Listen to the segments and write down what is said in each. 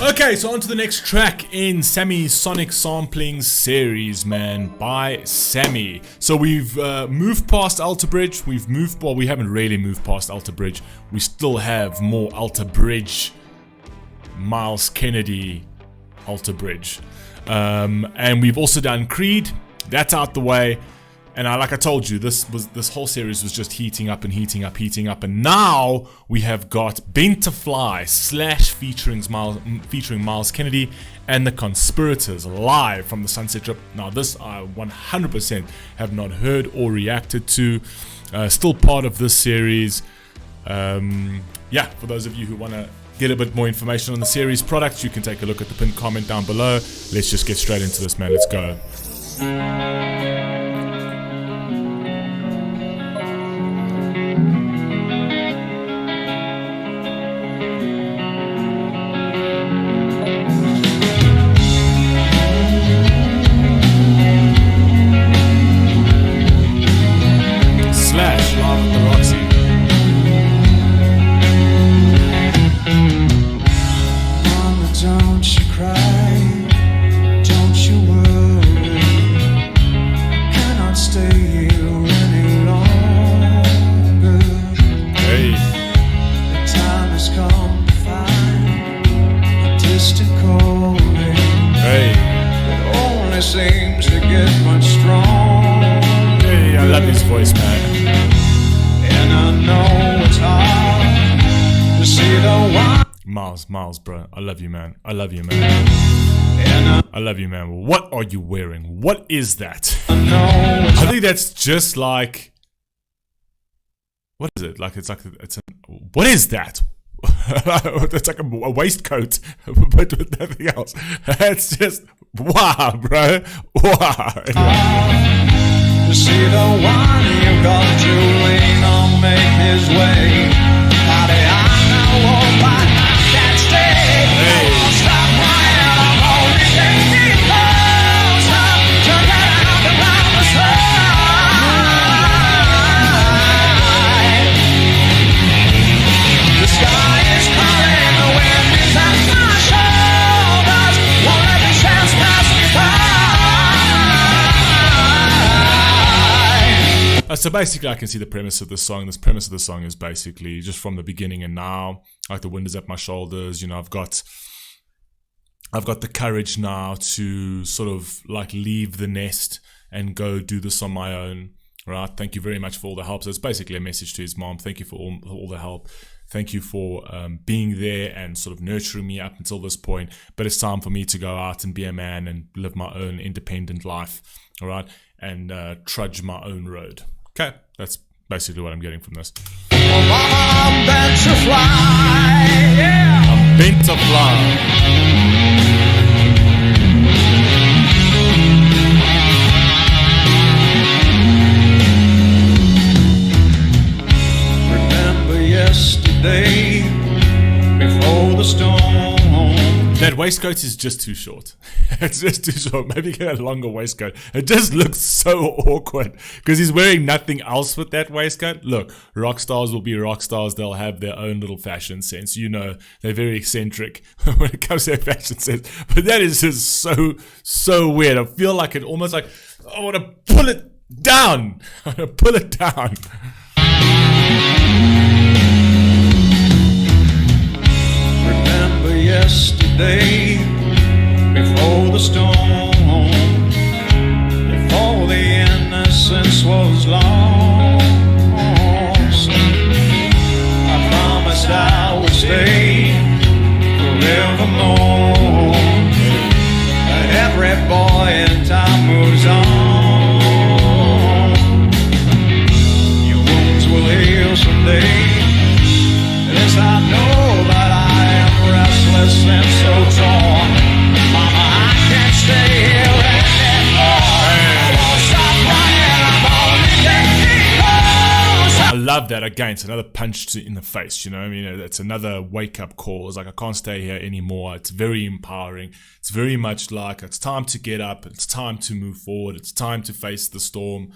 Okay, on to the next track in Sammy's Sonic Sampling series, man, by Sammy. So we've moved past Alter Bridge. We haven't really moved past Alter Bridge. We still have more Alter Bridge, Myles Kennedy, Alter Bridge. And we've also done Creed. That's out the way. And like I told you, this whole series was just heating up, and now we have got Bent to Fly / featuring Myles Kennedy and the Conspirators live from the Sunset Strip. Now this I 100% have not heard or reacted to. Still part of this series. Yeah, for those of you who want to get a bit more information on the series products, you can take a look at the pinned comment down below. Let's just get straight into this, man. Let's go. Seems to get much stronger. Hey, I love his voice, man. And I know it's hard to see the Myles, bro. I love you, man. I love you, man. I love you, man. What are you wearing? What is that? I think that's just like. What is it? Like it's a. What is that? It's like a waistcoat, but with nothing else. It's just wow, bro. Wow. To see the one you got to lean on, make his way. Body, I know, but I can't stay. I won't stop crying. I'm only getting closer to get out of the side. The sky is calling, the wind is at my shoulders. Won't let the chance pass me by. So basically, I can see the premise of the song. This premise of the song is basically just from the beginning and now, like the wind is at my shoulders. You know, I've got the courage now to sort of like leave the nest and go do this on my own. Right? Thank you very much for all the help. So it's basically a message to his mom. Thank you for all the help. Thank you for being there and sort of nurturing me up until this point. But it's time for me to go out and be a man and live my own independent life. All right? And trudge my own road. Okay? That's basically what I'm getting from this. Oh, mama, I'm bent to fly. Yeah. I'm bent to fly. Yesterday, before the storm. That waistcoat is just too short. It's just too short. Maybe get a longer waistcoat. It just looks so awkward because he's wearing nothing else with that waistcoat. Look, rock stars will be rock stars. They'll have their own little fashion sense. You know, they're very eccentric when it comes to their fashion sense. But that is just so weird. I feel like it almost like I want to pull it down. I want to pull it down. Remember yesterday, before the storm, before the innocence was lost. I promised I would stay forevermore. Every boy in time moves on. Your wounds will heal someday. This I know, but I am restless and so torn. Mama, I can't stay here anymore. I won't stop crying, I'm only getting closer. I love that. Again, it's another punch in the face, you know. I mean, it's another wake-up call. It's like, I can't stay here anymore. It's very empowering. It's very much like it's time to get up. It's time to move forward. It's time to face the storm,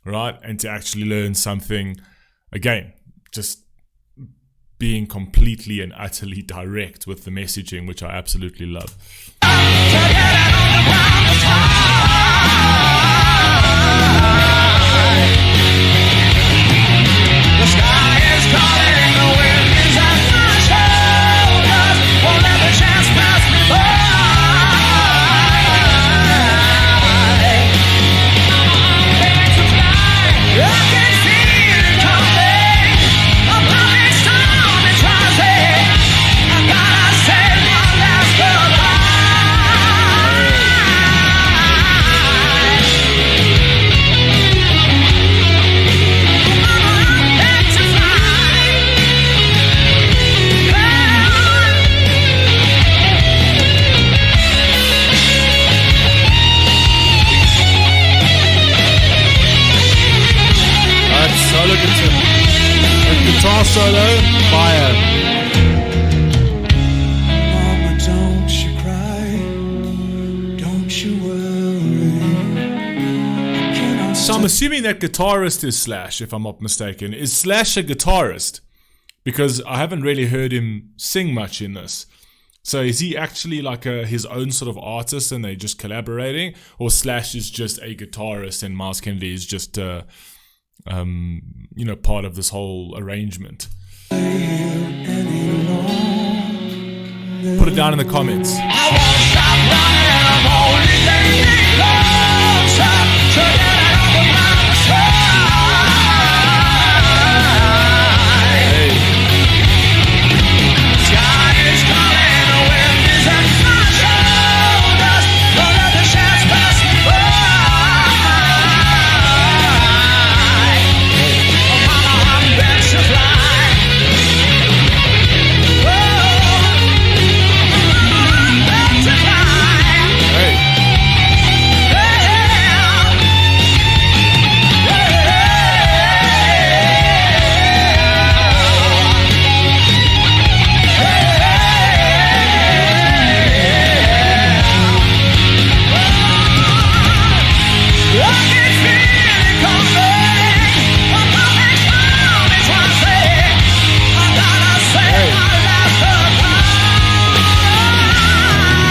right? And to actually learn something. Again, just being completely and utterly direct with the messaging, which I absolutely love. The sky is calling, the wind is at my shoulders. Won't let the chance pass me by. Ready to fly, I can feel it coming. A perfect storm is rising. I gotta say one last goodbye. Solo guitar solo, fire. Mama, don't you cry, don't you worry. I cannot So I'm assuming that guitarist is Slash, if I'm not mistaken. Is Slash a guitarist? Because I haven't really heard him sing much in this. So is he actually like his own sort of artist and they're just collaborating? Or Slash is just a guitarist and Myles Kennedy is just part of this whole arrangement? Put it down in the comments. I won't stop running, I'm only getting closer to getting over my side. Hey. The sky is calling, the wind is at my shoulders. Don't let the chance pass me by. Oh, mama, I'm meant to fly. Hey.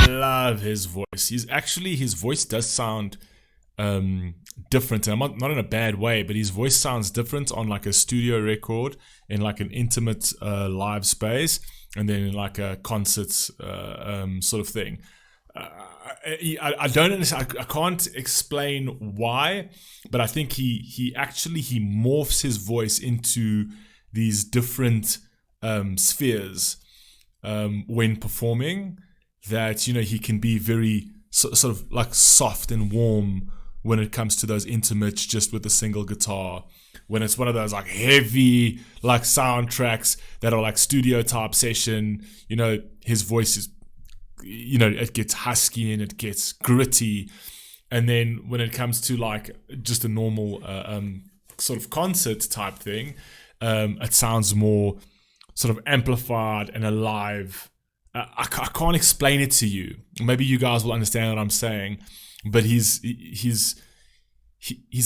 Love his voice. His voice does sound different, and I'm not in a bad way, but his voice sounds different on like a studio record in like an intimate live space, and then in like a concert sort of thing. I don't understand. I can't explain why, but I think he morphs his voice into these different spheres when performing. That he can be very sort of like soft and warm when it comes to those intimates just with a single guitar. When it's one of those like heavy like soundtracks that are like studio type session, his voice is, it gets husky and it gets gritty. And then when it comes to like just a normal sort of concert type thing, it sounds more sort of amplified and alive. I can't explain it to you. Maybe you guys will understand what I'm saying, but he's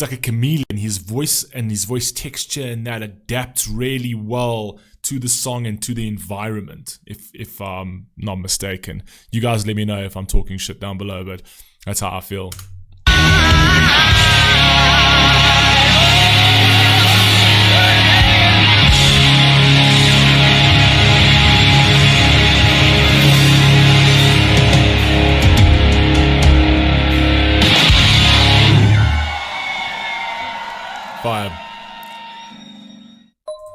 like a chameleon. His voice and his voice texture and that adapts really well to the song and to the environment. If I'm not mistaken, you guys let me know if I'm talking shit down below, but that's how I feel.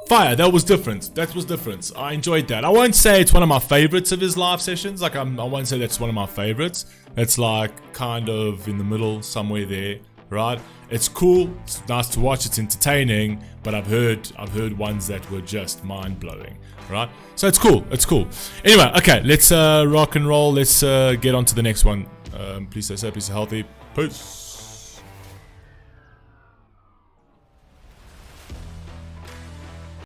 Fire, that was different. I enjoyed that. I won't say it's one of my favorites of his live sessions. Like I won't say that's one of my favorites. It's like kind of in the middle, somewhere there, right? It's cool, it's nice to watch, it's entertaining, but I've heard ones that were just mind-blowing, right? So it's cool. Anyway, okay, let's rock and roll. Let's get on to the next one. Please stay safe, please stay healthy. Peace.